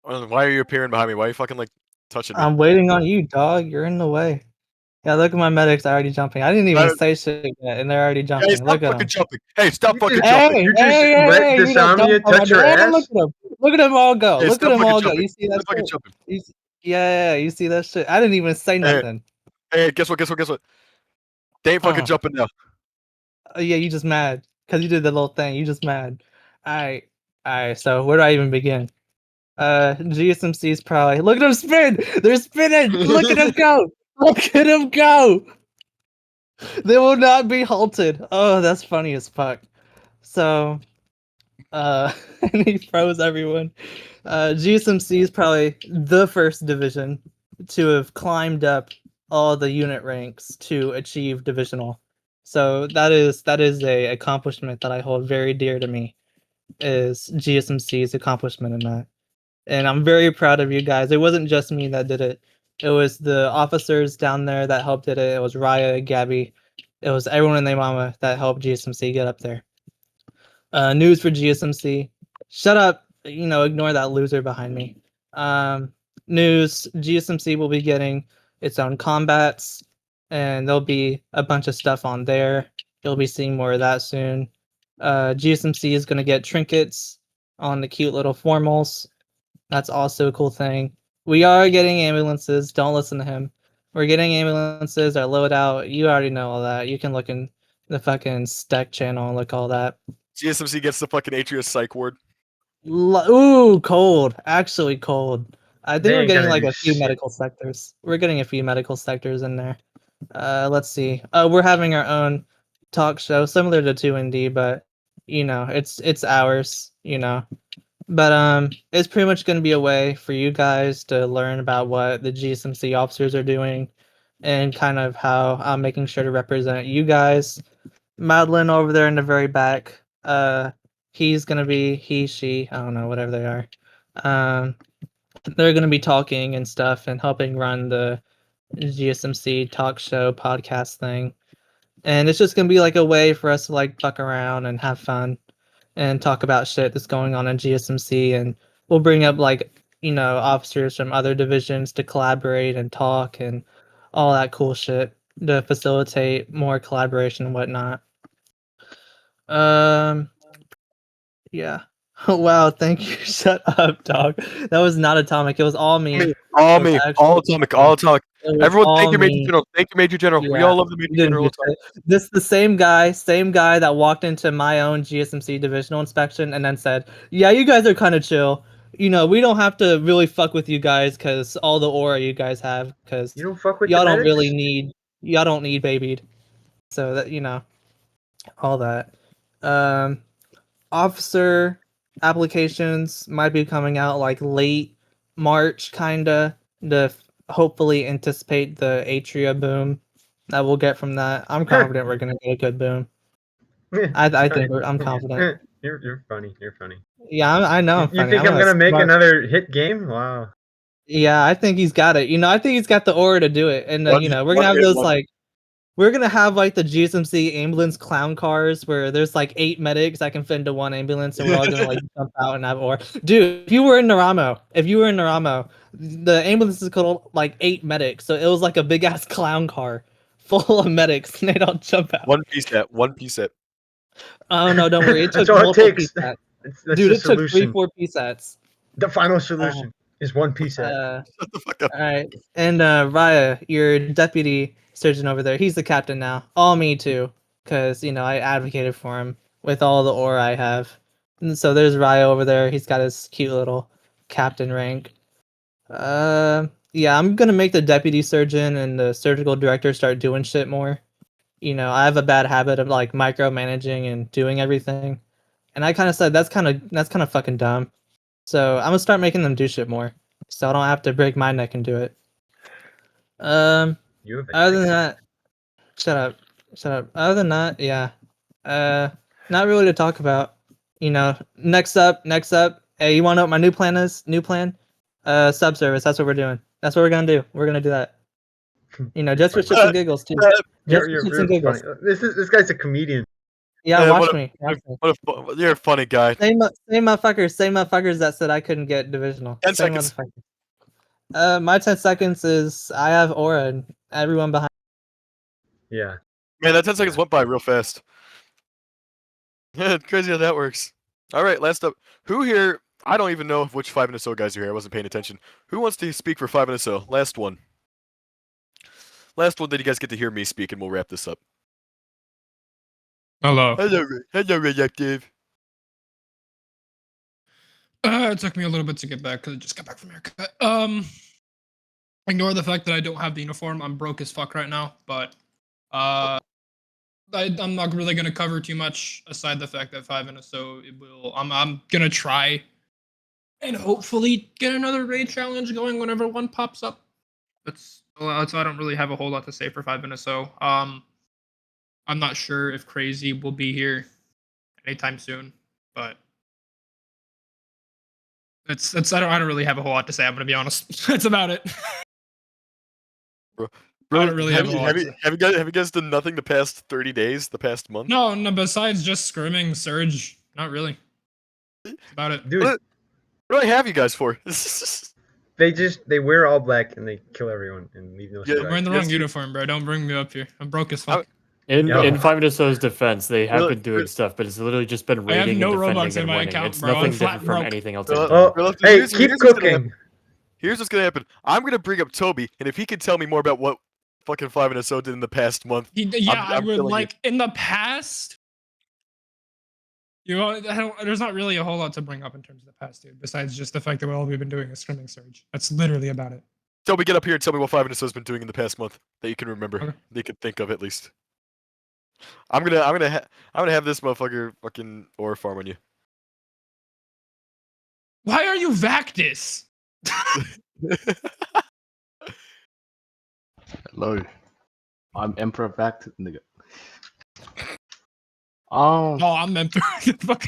A: Why are you appearing behind me? Why are you fucking like touching me?
L: I'm waiting on you, dog. You're in the way. Yeah, look at my medics already jumping. I didn't even
A: Right.
L: say shit yet, and they're already
A: Hey,
L: jumping.
A: stop
L: Look at
A: fucking
L: them.
A: jumping. Hey, stop
H: You
A: fucking
H: just-
A: jumping.
H: You just let
L: you done
H: Dysomnia
L: dumped on
H: touch
L: my
H: your
L: dad.
H: ass?
L: Look at them. Look at them all go.
A: Hey,
L: Look at
A: stop
L: them
A: fucking
L: all go.
A: jumping.
L: You see that
A: Stop fucking
L: shit?
A: jumping.
L: Yeah, you see that shit? I didn't even say nothing.
A: Hey, guess what? They ain't fucking
L: Uh.
A: jumping now.
L: Yeah, you just mad because you did the little thing. You just mad. All right. Alright, so where do I even begin? GSMC is probably look at them spin! They're spinning! Look at them go! Look at them go! They will not be halted. Oh, that's funny as fuck. So and he froze everyone. GSMC is probably the first division to have climbed up all the unit ranks to achieve divisional. So that is a accomplishment that I hold very dear to me, is GSMC's accomplishment in that. And I'm very proud of you guys. It wasn't just me that did it. It was the officers down there that helped did it. It was Raya, Gabby. It was everyone in their mama that helped GSMC get up there. News for GSMC. Shut up. Ignore that loser behind me. News. GSMC will be getting its own combats, and there'll be a bunch of stuff on there. You'll be seeing more of that soon. GSMC is going to get trinkets on the cute little formals. That's also a cool thing. We are getting ambulances. Don't listen to him. We're getting ambulances. Our loadout. You already know all that. You can look in the fucking Stack channel and look all that.
A: GSMC gets the fucking Atreus psych ward.
L: Ooh, cold. Actually cold. I think
H: They
L: we're
H: ain't
L: getting
H: gonna
L: like
H: do
L: a few
H: shit.
L: medical sectors. We're getting a few medical sectors in there. Let's see. We're having our own talk show similar to 2ND, but it's ours, But it's pretty much going to be a way for you guys to learn about what the GSMC officers are doing and kind of how I'm making sure to represent you guys. Madeline over there in the very back. He's gonna be she, I don't know, whatever they are. They're gonna be talking and stuff and helping run the GSMC talk show podcast thing. And it's just gonna be like a way for us to like fuck around and have fun and talk about shit that's going on in GSMC, and we'll bring up like officers from other divisions to collaborate and talk and all that cool shit to facilitate more collaboration and whatnot. Yeah. Wow, thank you. Shut up, dog. That was not Atomic. It was all me.
A: All
L: It was
A: me.
L: actually
A: All Atomic. All Atomic.
L: It was
A: Everyone, thank
L: all
A: you, Major
L: me.
A: General. Thank you, Major General. We
L: Yeah,
A: all love the
L: you
A: Major
L: didn't
A: General
L: do
A: Atomic.
L: shit. This the same guy that walked into my own GSMC divisional inspection and then said, "Yeah, you guys are kind of chill. We don't have to really fuck with you guys because all the aura you guys have, because
H: You don't fuck with
L: y'all
H: the
L: don't
H: medics?
L: really need y'all don't need babied." So that all that. Officer applications might be coming out like late March, kinda, to hopefully anticipate the Atria boom that we'll get from that. I'm confident we're gonna get a good boom. I think I'm confident.
H: You're funny. You're funny.
L: Yeah, I know I'm
H: You
L: funny.
H: think I'm
L: a
H: gonna make
L: smart-
H: another hit game? Wow.
L: Yeah, I think he's got it. I think he's got the aura to do it. And
A: One-
L: we're
A: one
L: gonna have
A: hit
L: those
A: wonder.
L: we're gonna have like the GSMC ambulance clown cars where there's like 8 medics that can fit into one ambulance, and we're all gonna like jump out and have aura. Dude, if you were in Naramo, the ambulance is called like 8 medics, so it was like a big ass clown car full of medics, and they'd all jump out.
A: One piece set. One piece set.
L: Oh no, don't worry. It took
H: That's all it
L: multiple
H: takes.
L: PSATs.
H: That's
L: Dude,
H: the
L: it took 3,
H: solution.
L: 4 PSATs.
H: The final solution is one piece set.
A: Shut the fuck up.
L: All right, and Raya, your deputy surgeon over there, he's the captain now. All me too, because I advocated for him with all the aura I have. And so there's Raya over there. He's got his cute little captain rank. Yeah, I'm gonna make the deputy surgeon and the surgical director start doing shit more. I have a bad habit of like micromanaging and doing everything, and I kind of said that's kind of fucking dumb. So I'm gonna start making them do shit more, so I don't have to break my neck and do it.
H: You have a
L: Other than
H: neck.
L: that, shut up. Other than that, yeah, not really to talk about. Next up. Hey, you want to know what my new plan is? New plan, subservice. That's what we're doing. That's what we're gonna do. We're gonna do that. Just for shits and giggles too. Just for shits and
H: You're
L: giggles.
H: funny. This guy's a comedian.
L: Yeah,
A: Yeah,
L: watch
A: what a-
L: me. Watch me.
A: You're a funny guy.
L: Same motherfuckers that said I couldn't get divisional.
A: 10
L: Same
A: seconds.
L: motherfuckers. My 10 seconds is I have aura and everyone behind.
H: Yeah.
A: Man, that 10 seconds went by real fast. Yeah, crazy how that works. All right, last up. Who here? I don't even know which 5 NSO guys are here. I wasn't paying attention. Who wants to speak for 5 NSO? Last one. Last one that you guys get to hear me speak, and we'll wrap this up.
M: Hello.
A: Hello, Radioactive.
M: It took me a little bit to get back because I just got back from haircut. Ignore the fact that I don't have the uniform. I'm broke as fuck right now, but I'm not really gonna cover too much aside the fact that 5 NSO it will. I'm gonna try and hopefully get another raid challenge going whenever one pops up. That's I don't really have a whole lot to say for 5 NSO. I'm not sure if Crazy will be here anytime soon, but I don't really have a whole lot to say. I'm gonna be honest. That's about it.
A: Bro,
M: I don't really
A: have,
M: have a
A: you,
M: lot
A: have,
M: to
A: you,
M: say.
A: have you guys done nothing the past 30 days, the past month?
M: No, besides just scrimming Surge, not really. That's about it.
H: Dude,
A: What do I have you guys for?
H: they wear all black and they kill everyone and leave no
A: Yeah,
M: I'm wearing the
A: Yes,
M: wrong
A: you-
M: uniform, bro. Don't bring me up here. I'm broke as fuck.
F: In
H: Yo.
F: in 5NSO's defense, they have
A: Really-
F: been doing stuff, but it's literally just been
M: I have
F: raiding
M: no
F: and defending
M: Robux in
F: and
M: my
F: winning.
M: account,
F: It's
M: bro. I'm
F: nothing
M: flat
F: different from
M: broke.
F: anything else.
A: Well,
F: they've done.
H: Oh,
A: Well,
H: hey,
A: here's
H: keep
A: what's gonna
H: cooking.
A: happen. Here's what's gonna happen. I'm gonna bring up Toby, and if he can tell me more about what fucking 5 NSO did in the past month,
M: Yeah, I
A: I'm
M: would
A: feeling you.
M: like in the past. You know, there's not really a whole lot to bring up in terms of the past, dude. Besides just the fact that all we've been doing is scrimming Surge. That's literally about it.
A: Toby, get up here and tell me what 5 NSO's been doing in the past month that you can remember.
M: Okay.
A: That you can think of at least. I'm gonna have this motherfucker fucking ore farm on you.
M: Why are you Vactus?
J: Hello. I'm Emperor Vact, nigga.
M: Oh, I'm Emperor. Fuck.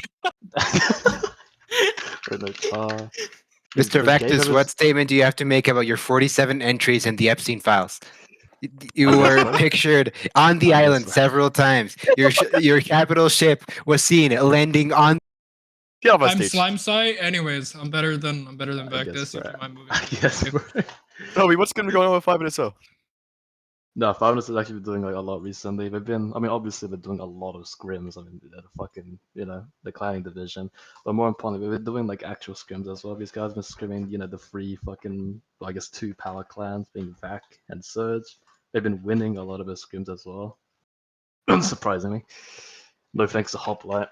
G: Mr.
J: the
G: Vectus,
J: Gator
G: what
J: is-
G: statement do you have to make about your 47 entries in the Epstein files? You were pictured on the
J: I
G: island
J: guess-
G: several times. Your capital ship was seen landing on.
A: Get off my
M: I'm
A: stage.
M: Slime Sight. Anyways, I'm better than
J: I
M: Vactus.
J: guess,
M: If
J: bro.
M: you mind moving.
J: I guess, bro.
A: Toby, what's gonna be going on with 5 NSO?
J: No, 5NSO has actually been doing like a lot recently. They've been, I mean, obviously they're doing a lot of scrims. I mean, they're the fucking, the clanning division. But more importantly, they've been doing like actual scrims as well. These guys have been scrimming, the three fucking, well, I guess 2 power clans being Vac and Surge. They've been winning a lot of their scrims as well. Surprisingly. No thanks to Hoplite.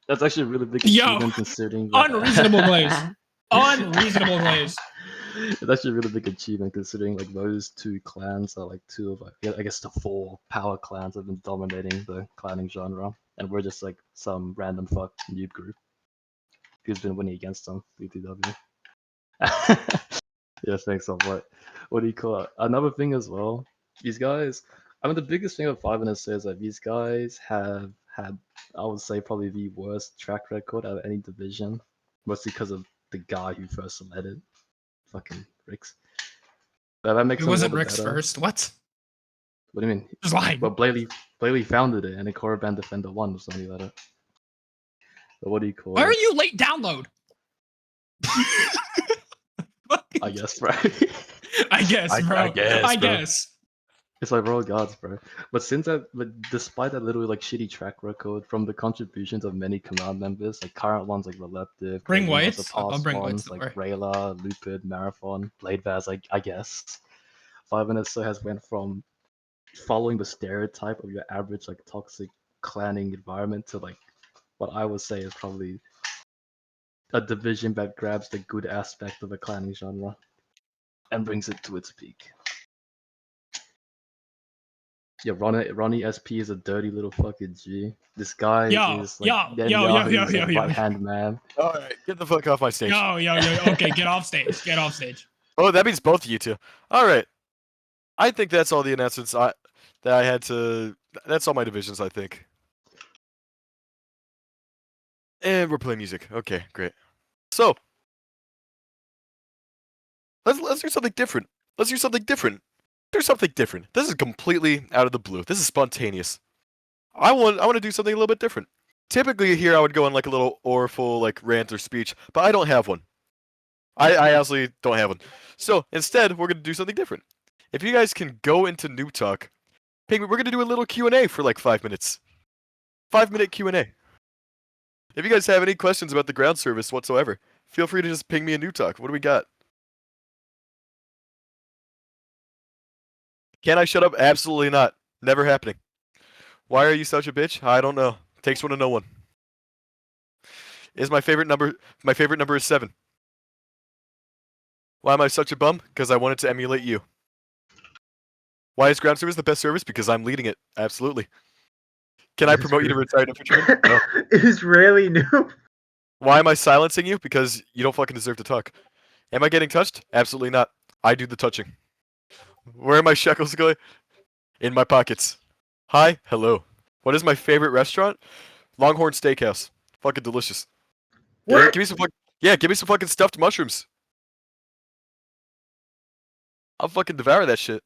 J: That's actually a really big
M: Yo,
J: achievement considering. that-
M: Unreasonable Blaze. Unreasonable Blaze.
J: It's actually a really big achievement considering like those 2 clans are like 2 of like, I guess the 4 power clans have been dominating the clanning genre, and we're just like some random fuck noob group who's been winning against them. BTW. Yeah, thanks a lot. What do you call it? Another thing as well. These guys. I mean, the biggest thing with 5NSO is that these guys have had, I would say, probably the worst track record out of any division, mostly because of the guy who first led it. Fucking Rix. But that makes
M: It
J: them a
M: wasn't
J: little bit
M: Rick's
J: better.
M: first. What?
J: What do you mean?
M: Just lying.
J: Well, Blaley founded it, and the Korriban Defender 1 was something like that. But what do you call
M: Why
J: it?
M: are you late download?
J: I guess, bro.
M: I guess, bro.
J: I guess,
M: I
J: bro.
M: guess.
J: It's like royal guards, bro. But despite that little like shitty track record from the contributions of many command members, like current ones like Releptive,
M: Bring
J: Crazy
M: whites?
J: Master,
M: I'll
J: past
M: bring whites,
J: ones
M: don't
J: like
M: worry.
J: Rayla, Lupid, Marathon, Blade Vaz, I guess. 5NSO has went from following the stereotype of your average like toxic clanning environment to like what I would say is probably a division that grabs the good aspect of a clanning genre and brings it to its peak. Yeah, Ronnie SP is a dirty little fucking G. This guy is like Netanyahu's like, right-hand man.
A: Alright, get the fuck off my stage.
M: Yo. Okay, get off stage. Get off stage.
A: Oh, that means both of you two. Alright. I think that's all the announcements that I had to. That's all my divisions, I think. And we're playing music. Okay, great. So let's do something different. Let's do something different. Do something different. This is completely out of the blue. This is spontaneous. I want to do something a little bit different. Typically here I would go on like a little orful like rant or speech, but I don't have one. I honestly don't have one. So instead we're gonna do something different. If you guys can go into Noob Talk, we're gonna do a little Q&A for like 5 minutes. 5-minute Q&A. If you guys have any questions about the ground service whatsoever, feel free to just ping me in Noob Talk. What do we got? Can I shut up? Absolutely not. Never happening. Why are you such a bitch? I don't know. Takes one to know one. is my favorite number. My favorite number is 7. Why am I such a bum? Because I wanted to emulate you. Why is ground service the best service? Because I'm leading it. Absolutely. Can I promote you to retired infantryman? No.
H: Israeli noob.
A: Why am I silencing you? Because you don't fucking deserve to talk. Am I getting touched? Absolutely not. I do the touching. Where are my shekels going? In my pockets. Hi, hello. What is my favorite restaurant? Longhorn Steakhouse. Fucking delicious. Yeah,
H: What?
A: give me some give me some fucking stuffed mushrooms. I'll fucking devour that shit.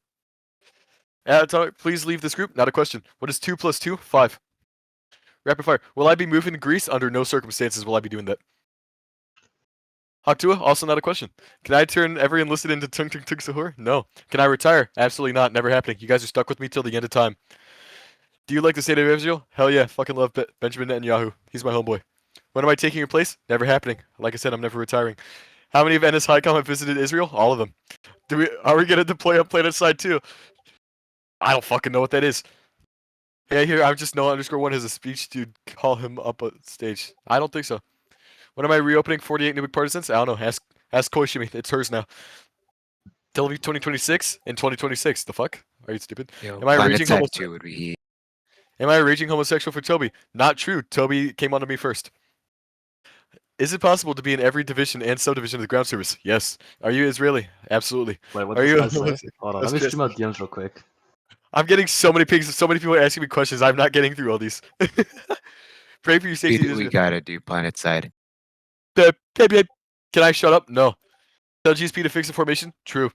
A: Atomic, please leave this group. Not a question. What is 2 plus 2? 5. Rapid fire. Will I be moving to Greece? Under no circumstances will I be doing that. Haktua, also not a question. Can I turn every enlisted into Tung Tung Tung Sahur? No. Can I retire? Absolutely not. Never happening. You guys are stuck with me till the end of time. Do you like the state of Israel? Hell yeah. Fucking love Benjamin Netanyahu. He's my homeboy. When am I taking your place? Never happening. Like I said, I'm never retiring. How many of NS HICOM have visited Israel? All of them. Are we gonna deploy on Planet Side 2? I don't fucking know what that is. Yeah, here I'm just no_1 has a speech to call him up on stage. I don't think so. When am I reopening 48 Nubic Partisans? I don't know. Ask Koishimi. It's hers now. Tel Aviv 2026 and 2026. The fuck? Are you stupid?
G: Yo,
A: Am I
G: Planet
A: raging
G: Side
A: homosexual?
G: 2 would be heat.
A: Am I a raging homosexual for Toby? Not true. Toby came onto me first. Is it possible to be in every division and subdivision of the ground service? Yes. Are you Israeli? Absolutely.
J: Wait, what
A: Are
J: did
A: you?
J: this guy say? Hold on, let me stream out DMs real quick.
A: I'm getting so many pings. So many people are asking me questions. I'm not getting through all these. Pray for your safety.
G: We gotta do Planet Side.
A: Can I shut up? No. Tell GSP to fix the formation? True.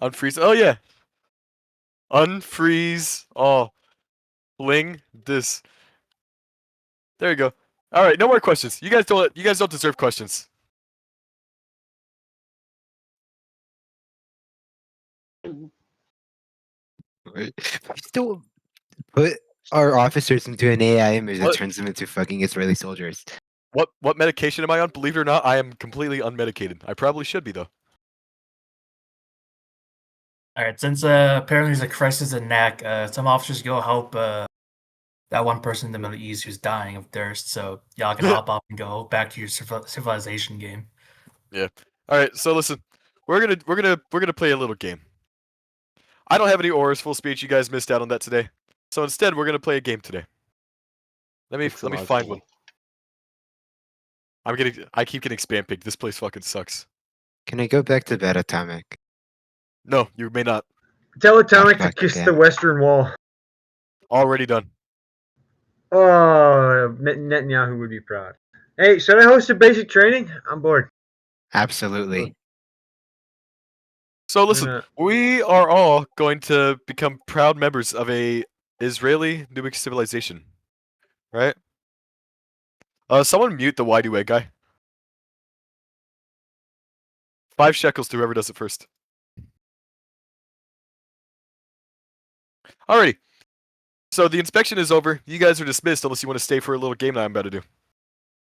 A: Unfreeze. Oh yeah. Unfreeze. Oh. Bling this. There you go. All right, no more questions. You guys don't deserve questions.
G: Still put our officers into an AI image that
A: What?
G: turns them into fucking Israeli soldiers.
A: What medication am I on? Believe it or not, I am completely unmedicated. I probably should be though.
E: All right, since apparently there's a crisis in NAC, some officers go help that one person in the Middle East who's dying of thirst. So y'all can hop off and go back to your civilization game.
A: Yeah. All right. So listen, we're gonna play a little game. I don't have any auras full speech. You guys missed out on that today. So instead, we're gonna play a game today. Let me find one. I keep getting spam picked. This place fucking sucks.
G: Can I go back to bed, Atomic?
A: No, you may not.
H: Tell Atomic to
G: fuck,
H: kiss
G: damn
H: the
G: it.
H: Western Wall.
A: Already done.
H: Oh, Netanyahu would be proud. Hey, should I host a basic training? I'm bored.
G: Absolutely.
A: So listen,
H: gonna-
A: we are all going to become proud members of a Israeli Nubic civilization, right? Someone mute the why do egg guy. 5 shekels to whoever does it first. Alrighty. So the inspection is over. You guys are dismissed unless you want to stay for a little game that I'm about to do.